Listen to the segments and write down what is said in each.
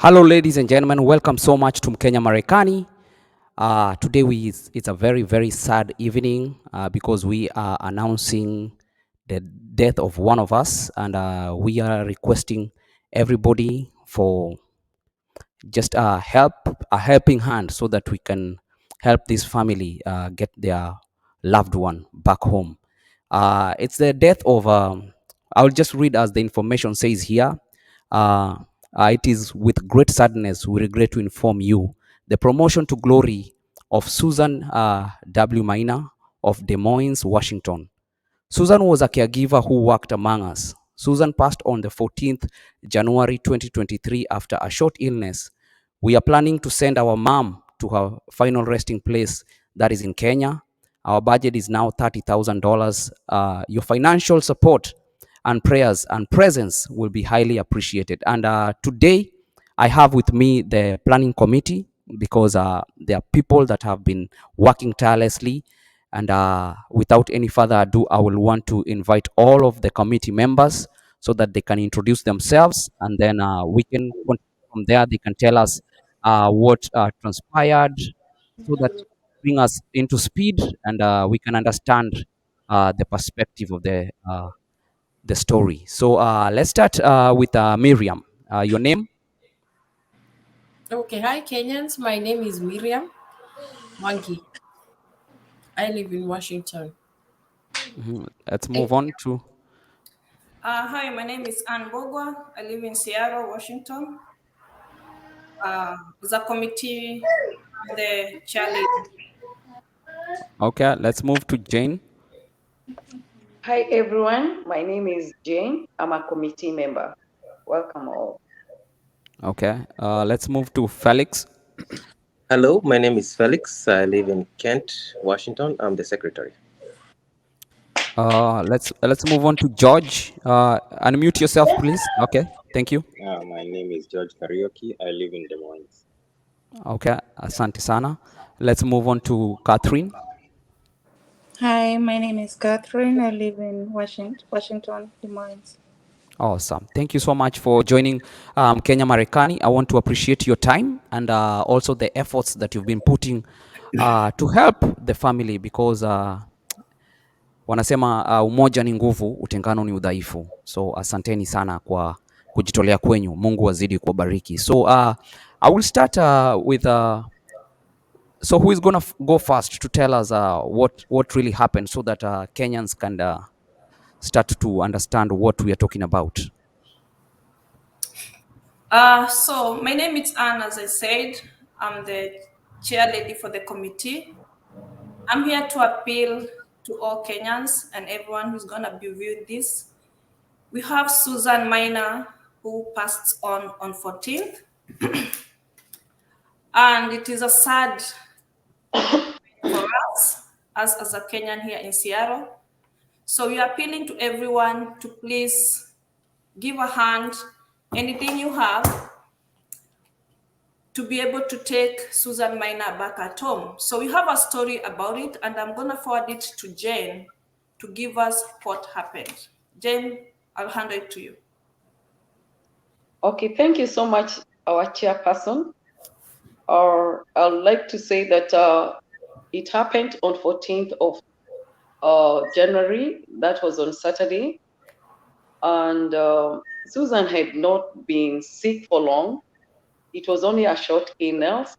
Hello, ladies and gentlemen. Welcome so much to Mkenya Marekani. Today it's a very, very sad evening because we are announcing the death of one of us, and we are requesting everybody for just a helping hand so that we can help this family get their loved one back home. It's the death of, I'll just read as the information says here. Uh, it is with great sadness we regret to inform you the promotion to glory of Susan W. Maina of Des Moines, Washington. Susan was a caregiver who worked among us. Susan passed on the 14th January 2023 after a short illness. We are planning to send our mom to her final resting place, that is in Kenya. Our budget is now $30,000. Your financial support and prayers and presence will be highly appreciated. And today, I have with me the planning committee because there are people that have been working tirelessly. And without any further ado, I will want to invite all of the committee members so that they can introduce themselves, and then we can continue from there. They can tell us what transpired, so that bring us into speed, and we can understand the perspective of the story. So let's start with Miriam. Your name? Okay, hi Kenyans. My name is Miriam Wangi. I live in Washington. Let's move on to. Hi, my name is Ann Bogwa. I live in Seattle, Washington. As a committee, I'm the chairleader. Okay, let's move to Jane. Hi everyone, my name is Jane. I'm a committee member. Welcome all. Okay, let's move to Felix. Hello, my name is Felix. I live in Kent, Washington. I'm the secretary. Let's move on to George. Unmute yourself, please. Okay, thank you. My name is George Karaoke. I live in Des Moines. Okay, asante sana. Let's move on to Catherine. Hi, my name is Catherine. I live in Washington, Des Moines. Awesome. Thank you so much for joining Kenya Marekani. I want to appreciate your time and also the efforts that you've been putting to help the family, because wanasema umoja ni nguvu, utengano ni udhaifu. So asanteni sana kwa kujitolea kwenyu. Mungu azidi kuwabariki. So I will start with so who is going to go first to tell us what really happened, so that Kenyans can start to understand what we are talking about? So my name is Ann, as I said. I'm the chair lady for the committee. I'm here to appeal to all Kenyans and everyone who's gonna be viewing this. We have Susan Maina, who passed on 14th. And it is a sad for us as a Kenyan here in Seattle. So we are appealing to everyone to please give a hand, anything you have, to be able to take Susan Maina back at home. So we have a story about it, and I'm gonna forward it to Jane to give us what happened. Jane, I'll hand it to you. Okay, thank you so much, our chairperson. I'd like to say that it happened on 14th of January. That was on Saturday. And Susan had not been sick for long. It was only a short illness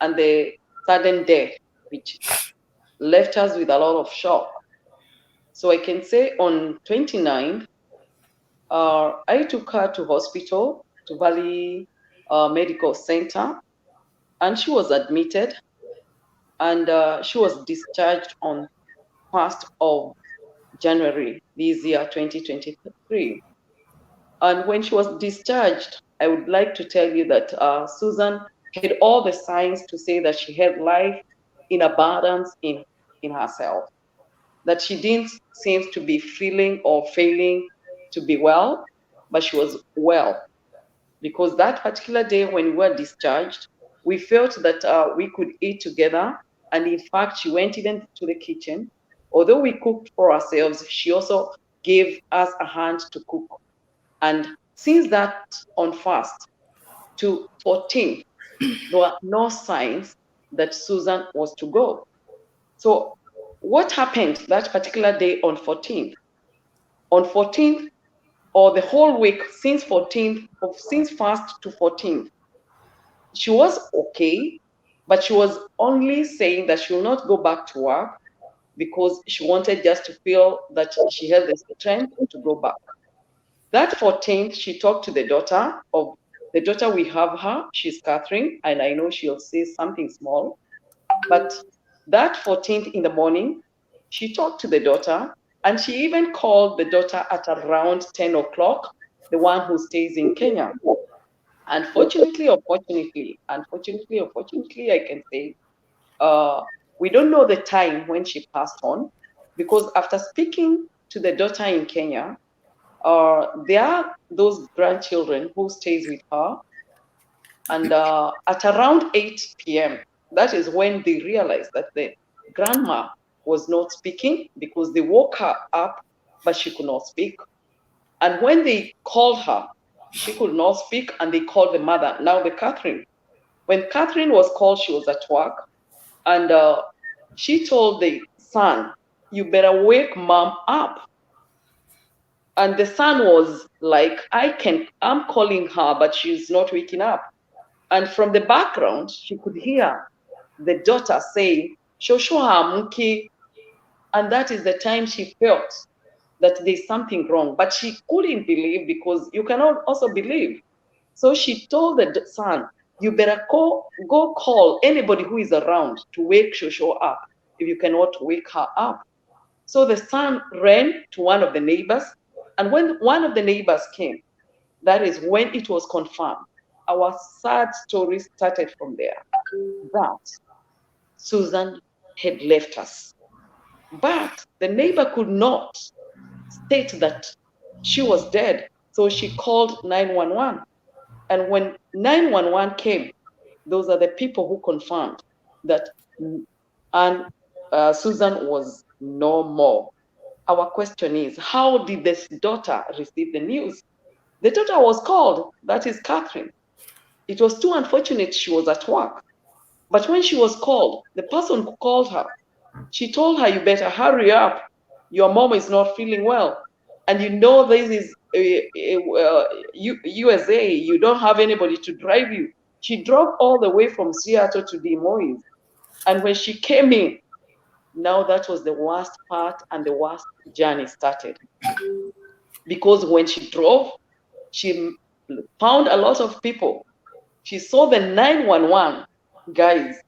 and the sudden death, which left us with a lot of shock. So I can say on 29th, I took her to hospital, to Valley Medical Center, and she was admitted, and she was discharged on 1st of January this year, 2023. And when she was discharged, I would like to tell you that Susan had all the signs to say that she had life in abundance in herself, that she didn't seem to be feeling or failing to be well, but she was well. Because that particular day when we were discharged, we felt that we could eat together. And in fact, she went even to the kitchen. Although we cooked for ourselves, she also gave us a hand to cook. And since that on fast, to 14th, there were no signs that Susan was to go. So what happened that particular day on 14th? On 14th, or the whole week since 14th, since 1st to 14th, she was okay, but she was only saying that she will not go back to work because she wanted just to feel that she had the strength to go back. That 14th, she talked to the daughter we have her, she's Catherine, and I know she'll say something small. But that 14th in the morning, she talked to the daughter, and she even called the daughter at around 10 o'clock, the one who stays in Kenya. Unfortunately, or fortunately, I can say, we don't know the time when she passed on, because after speaking to the daughter in Kenya, there are those grandchildren who stays with her, and at around 8 p.m., that is when they realized that the grandma was not speaking, because they woke her up, but she could not speak. And when they called her, she could not speak, and they called the mother, now the Catherine. When Catherine was called, she was at work, and she told the son, "You better wake mom up." And the son was like, I'm calling her, but she's not waking up. And from the background, she could hear the daughter saying, "Shosho Hamuki." And that is the time she felt that there's something wrong. But she couldn't believe, because you cannot also believe. So she told the son, "You better go call anybody who is around to wake Shosho up if you cannot wake her up." So the son ran to one of the neighbors. And when one of the neighbors came, that is when it was confirmed. Our sad story started from there, that Susan had left us. But the neighbor could not state that she was dead. So she called 911. And when 911 came, those are the people who confirmed that Susan was no more. Our question is, how did this daughter receive the news? The daughter was called, that is Catherine. It was too unfortunate she was at work. But when she was called, the person who called her, she told her, "You better hurry up. Your mom is not feeling well. And you know this is USA. You don't have anybody to drive you." She drove all the way from Seattle to Des Moines. And when she came in, now that was the worst part, and the worst journey started. Because when she drove, she found a lot of people. She saw the 911 guys.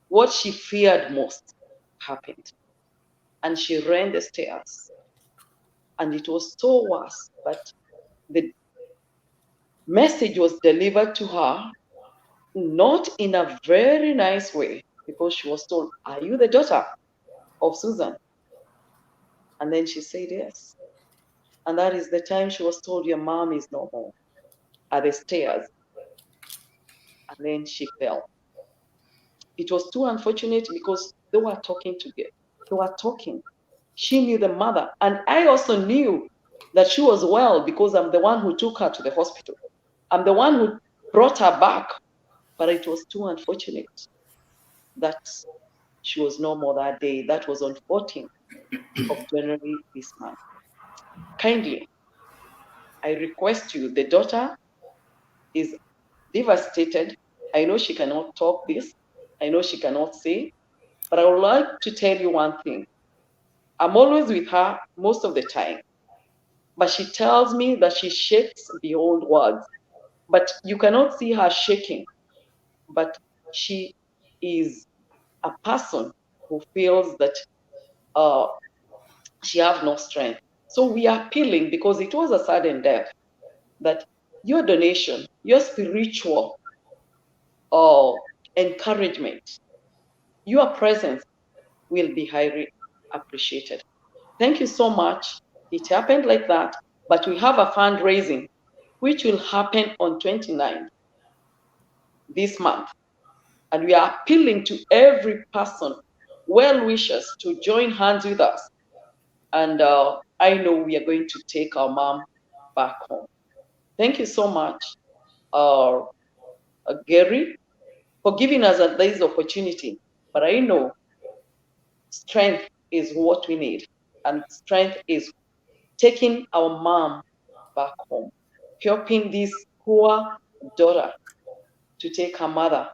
What she feared most happened. And she ran the stairs. And it was so worse. But the message was delivered to her, not in a very nice way, because she was told, "Are you the daughter of Susan?" And then she said yes. And that is the time she was told, "Your mom is no more," at the stairs. And then she fell. It was too unfortunate, because they were talking together. They were talking. She knew the mother. And I also knew that she was well, because I'm the one who took her to the hospital. I'm the one who brought her back. But it was too unfortunate that she was no more that day. That was on 14th of January this month. Kindly, I request you, the daughter is devastated. I know she cannot talk this. I know she cannot say. But I would like to tell you one thing. I'm always with her most of the time. But she tells me that she shakes beyond words. But you cannot see her shaking. But she is a person who feels that she have no strength. So we are appealing, because it was a sudden death, that your donation, your spiritual encouragement, your presence will be highly appreciated. Thank you so much. It happened like that, but we have a fundraising which will happen on 29th this month. And we are appealing to every person, well wishers, to join hands with us. And I know we are going to take our mom back home. Thank you so much. Gary, for giving us this opportunity. But I know strength is what we need, and strength is taking our mom back home, helping this poor daughter to take her mother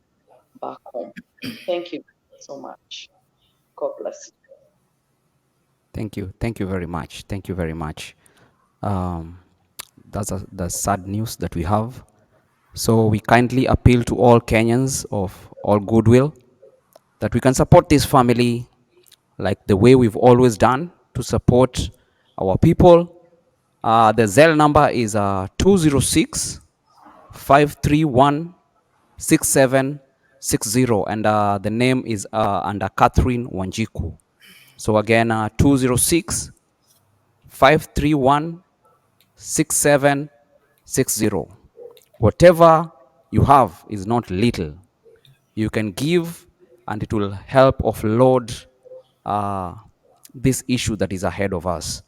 back home. Thank you so much. God bless you. Thank you. Thank you very much. Thank you very much. Um, that's the sad news that we have. So we kindly appeal to all Kenyans of all goodwill that we can support this family like the way we've always done to support our people. The Zelle number is 206 531 6760, and the name is under Catherine Wanjiku. So again, 206 531 6760. Whatever you have is not little. You can give, and it will help offload this issue that is ahead of us.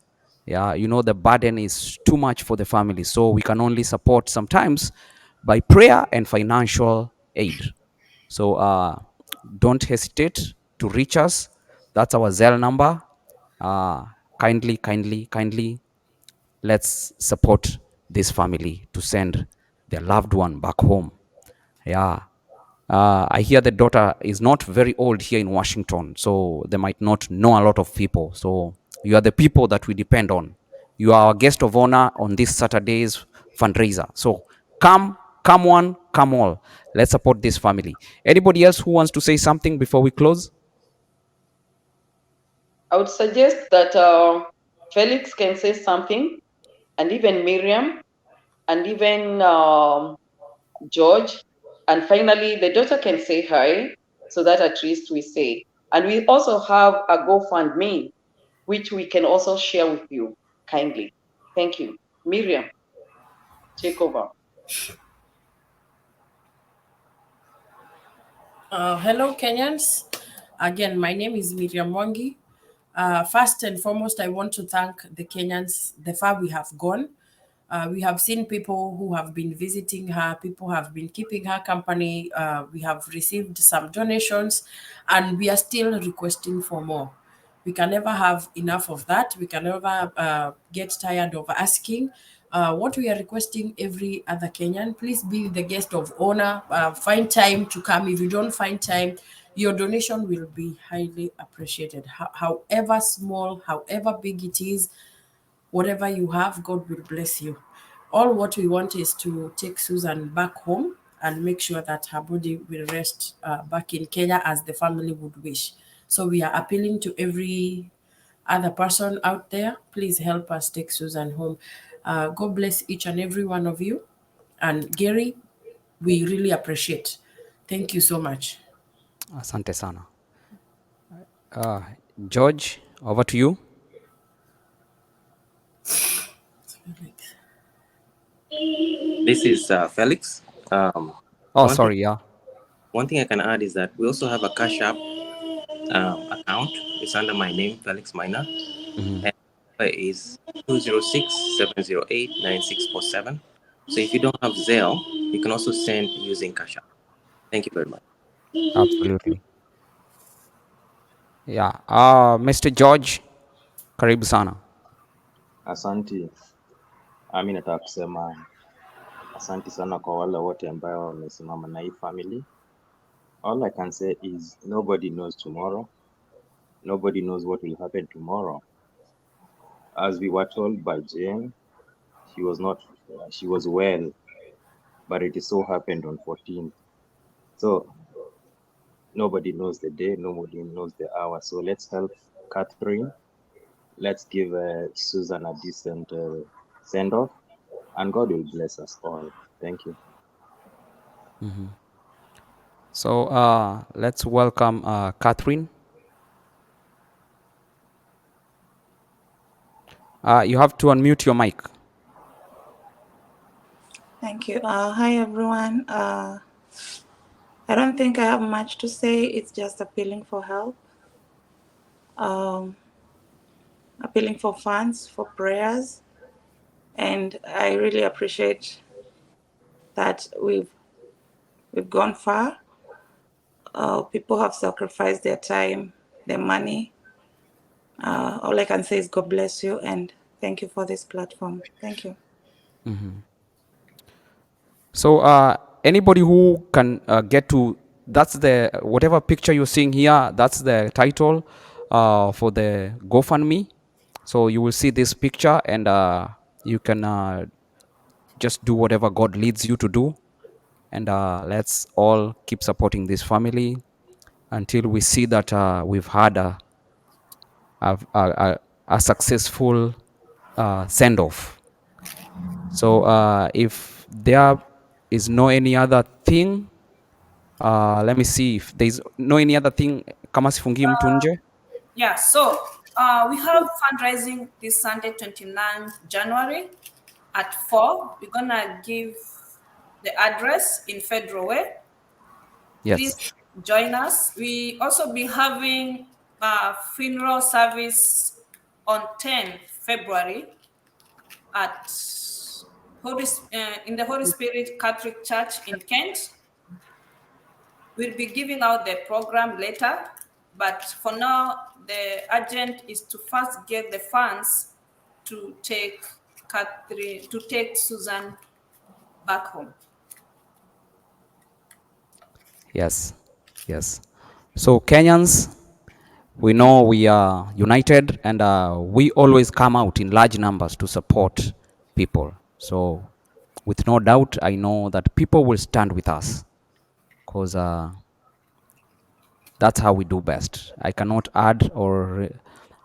Yeah, you know, the burden is too much for the family, so we can only support sometimes by prayer and financial aid. So don't hesitate to reach us. That's our Zelle number. Kindly, let's support this family to send their loved one back home. Yeah. I hear the daughter is not very old here in Washington, so they might not know a lot of people. So you are the people that we depend on. You are our guest of honor on this Saturday's fundraiser. So come one, come all. Let's support this family. Anybody else who wants to say something before we close? I would suggest that Felix can say something, and even Miriam, and even George, and finally the daughter can say hi, so that at least we say. And we also have a GoFundMe, which we can also share with you kindly. Thank you. Miriam, take over. Hello, Kenyans. Again, my name is Miriam Mwangi. First and foremost, I want to thank the Kenyans, the far we have gone. We have seen people who have been visiting her, people have been keeping her company. We have received some donations, and we are still requesting for more. We can never have enough of that. We can never get tired of asking. What we are requesting every other Kenyan, please be the guest of honor. Find time to come. If you don't find time, your donation will be highly appreciated. However small, however big it is, whatever you have, God will bless you. All what we want is to take Susan back home and make sure that her body will rest back in Kenya as the family would wish. So we are appealing to every other person out there, please help us take Susan home. God bless each and every one of you. And Gary, we really appreciate. Thank you so much. Asante sana. George, over to you. This is Felix. Oh, sorry, yeah. One thing I can add is that we also have a Cash App account. It's under my name, Felix Maina. And is 206-708-9647. So if you don't have Zelle, you can also send using Cash App. Thank you very much. Absolutely. Yeah. Mr. George, karibu sana. Asanti. Mi nataka kusema asanti sana kwa wale wote ambao wamesimama na hii family. All I can say is nobody knows tomorrow. Nobody knows what will happen tomorrow. As we were told by Jane, she was well, but it so happened on 14th. So nobody knows the day, nobody knows the hour. So let's help Catherine. Let's give Susan a decent send-off, and God will bless us all. Thank you. So let's welcome Catherine. You have to unmute your mic. Thank you. Hi, everyone. I don't think I have much to say. It's just appealing for help, appealing for funds, for prayers. And I really appreciate that we've We've gone far. People have sacrificed their time, their money. All I can say is God bless you and thank you for this platform. Thank you. So anybody who can get to, that's the, whatever picture you're seeing here, that's the title for the GoFundMe. So you will see this picture and you can just do whatever God leads you to do. And let's all keep supporting this family until we see that we've had a successful send-off. So if there is no any other thing, let me see if there's no any other thing. Kama sifungi mtu nje. Yeah, so we have fundraising this Sunday, 29th January at 4. We're gonna give the address in Federal Way. Yes. Please join us. We also be having a funeral service on 10 February at in the Holy Spirit Catholic Church in Kent. We'll be giving out the program later, but for now, the urgent is to first get the funds to take Susan back home. Yes. Yes. So Kenyans, we know we are united and we always come out in large numbers to support people. So with no doubt, I know that people will stand with us because that's how we do best. I cannot add or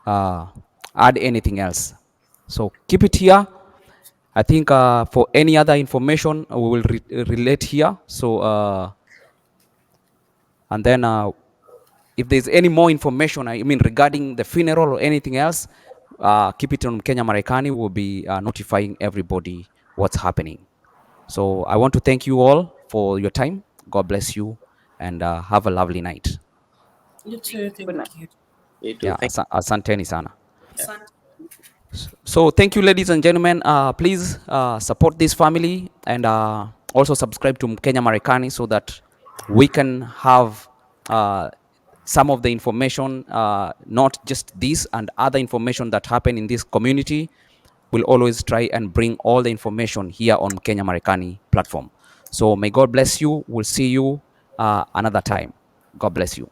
add anything else. So keep it here. I think for any other information, we will relate here. So, and then if there's any more information, I mean, regarding the funeral or anything else, keep it on Kenya Marekani. We'll be notifying everybody what's happening. So I want to thank you all for your time. God bless you and have a lovely night. You too. Thank you. You too. Yeah, asanteni sana. Asante. So thank you, ladies and gentlemen. Please support this family and also subscribe to Kenya Marekani so that we can have some of the information, not just this and other information that happen in this community. We'll always try and bring all the information here on Kenya Marekani platform. So may God bless you. We'll see you another time. God bless you.